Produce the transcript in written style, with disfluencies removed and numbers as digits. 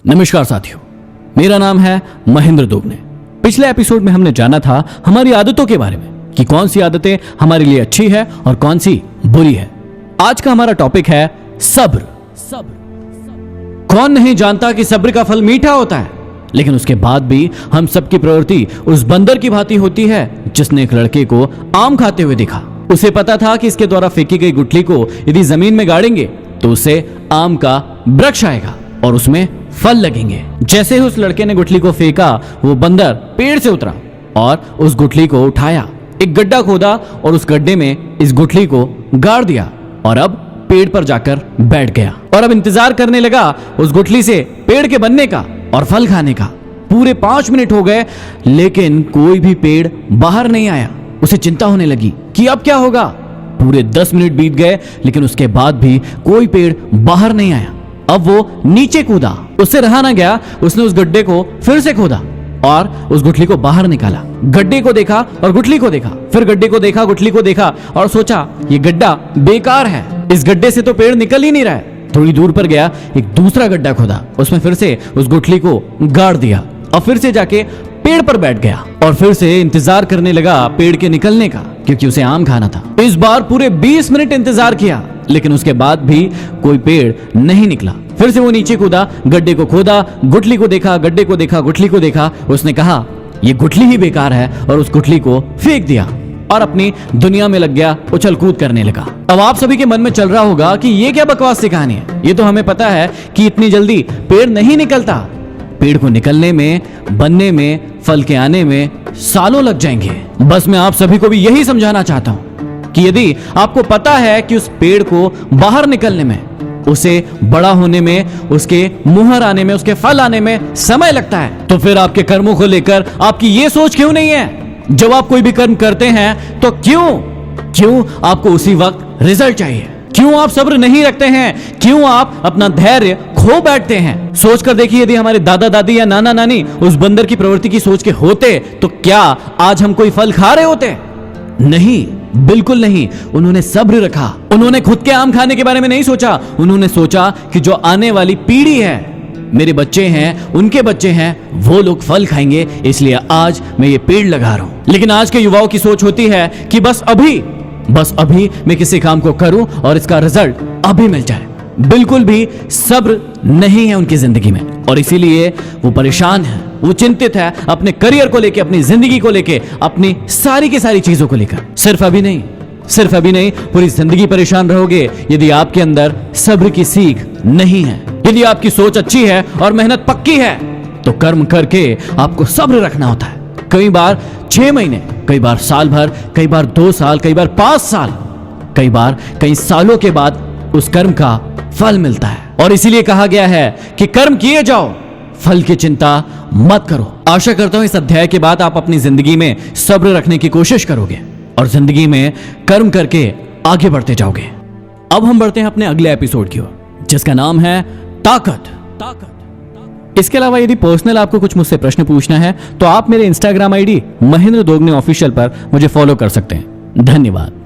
नमस्कार साथियों, मेरा नाम है महेंद्र दोगने। पिछले एपिसोड में हमने जाना था हमारी आदतों के बारे में कि कौन सी आदतें हमारे लिए अच्छी है और कौन सी बुरी है। आज का हमारा टॉपिक है सब्र। कौन नहीं जानता कि सब्र का फल मीठा होता है, लेकिन उसके बाद भी हम सबकी प्रवृत्ति उस बंदर की भांति होती है जिसने एक लड़के को आम खाते हुए देखा। उसे पता था कि इसके द्वारा फेंकी गई गुठली को यदि जमीन में गाड़ेंगे तो उसे आम का वृक्ष आएगा और उसमें फल लगेंगे। जैसे ही उस लड़के ने गुठली को फेंका, वो बंदर पेड़ से उतरा और उस गुठली को उठाया, एक गड्ढा खोदा और उस गड्ढे में इस गुठली को गाड़ दिया और अब पेड़ पर जाकर बैठ गया और अब इंतजार करने लगा उस गुठली से पेड़ के बनने का और फल खाने का। पूरे 5 मिनट हो गए लेकिन कोई भी पेड़ बाहर नहीं आया। उसे चिंता होने लगी कि अब क्या होगा। पूरे 10 मिनट बीत गए लेकिन उसके बाद भी कोई पेड़ बाहर नहीं आया। अब वो नीचे कूदा, उससे रहा ना गया, उसने उस गड्ढे को फिर से खोदा और उस गुठली को बाहर निकाला। गड्ढे को देखा और गुठली को देखा, फिर गड्ढे को देखा, गुठली को देखा और सोचा ये गड्ढा बेकार है, इस गड्ढे से तो पेड़ निकल ही नहीं रहा है। थोड़ी दूर पर गया, एक दूसरा गड्ढा खोदा, उसमें फिर से उस गुठली को गाड़ दिया और फिर से जाके पेड़ पर बैठ गया और फिर से इंतजार करने लगा पेड़ के निकलने का, क्योंकि उसे आम खाना था। इस बार पूरे 20 मिनट इंतजार किया लेकिन उसके बाद भी कोई पेड़ नहीं निकला। फिर से वो नीचे कूदा, गड्ढे को खोदा, गुठली को देखा, गड्ढे को देखा, गुठली को देखा। उसने कहा ये गुठली ही बेकार है और उस गुठली को फेंक दिया और अपनी दुनिया में लग गया, उछल कूद करने लगा। अब आप सभी के मन में चल रहा होगा कि ये क्या बकवास सी कहानी है। ये तो हमें पता है कि इतनी जल्दी पेड़ नहीं निकलता। पेड़ को निकलने में, बनने में, फल के आने में सालों लग जाएंगे। बस मैं आप सभी को भी यही समझाना चाहता हूं कि यदि आपको पता है कि उस पेड़ को बाहर निकलने में, उसे बड़ा होने में, उसके मुहर आने में, उसके फल आने में समय लगता है, तो फिर आपके कर्मों को लेकर आपकी ये सोच क्यों नहीं है? जब आप कोई भी कर्म करते हैं तो क्यों आपको उसी वक्त रिजल्ट चाहिए? क्यों आप सब्र नहीं रखते हैं? क्यों आप अपना धैर्य खो बैठते हैं? सोच कर देखिए, यदि हमारे दादा दादी या नाना नानी उस बंदर की प्रवृत्ति की सोच के होते तो क्या आज हम कोई फल खा रहे होते? नहीं, बिल्कुल नहीं। उन्होंने सब्र रखा। उन्होंने खुद के आम खाने के बारे में नहीं सोचा। उन्होंने सोचा कि जो आने वाली पीढ़ी है, मेरे बच्चे हैं, उनके बच्चे हैं, वो लोग फल खाएंगे, इसलिए आज मैं ये पेड़ लगा रहा हूं। लेकिन आज के युवाओं की सोच होती है कि बस अभी मैं किसी काम को करूं और इसका रिजल्ट अभी मिल जाए। बिल्कुल भी सब्र नहीं है उनकी जिंदगी में और इसीलिए वो परेशान है, वो चिंतित है अपने करियर को लेके, अपनी जिंदगी को लेके, अपनी सारी की सारी चीजों को लेकर। सिर्फ अभी नहीं, पूरी जिंदगी परेशान रहोगे यदि आपके अंदर सब्र की सीख नहीं है। यदि आपकी सोच अच्छी है और मेहनत पक्की है तो कर्म करके आपको सब्र रखना होता है। कई बार 6 महीने, कई बार साल भर, कई बार 2 साल, कई बार 5 साल, कई बार कई सालों के बाद उस कर्म का फल मिलता है और इसीलिए कहा गया है कि कर्म किए जाओ, फल की चिंता मत करो। आशा करता हूं इस अध्याय के बाद आप अपनी जिंदगी में सब्र रखने की कोशिश करोगे और जिंदगी में कर्म करके आगे बढ़ते जाओगे। अब हम बढ़ते हैं अपने अगले एपिसोड की ओर, जिसका नाम है ताकत। इसके अलावा यदि पर्सनल आपको कुछ मुझसे प्रश्न पूछना है तो आप मेरे Instagram ID Mahendra Dogne official पर मुझे फॉलो कर सकते हैं। धन्यवाद।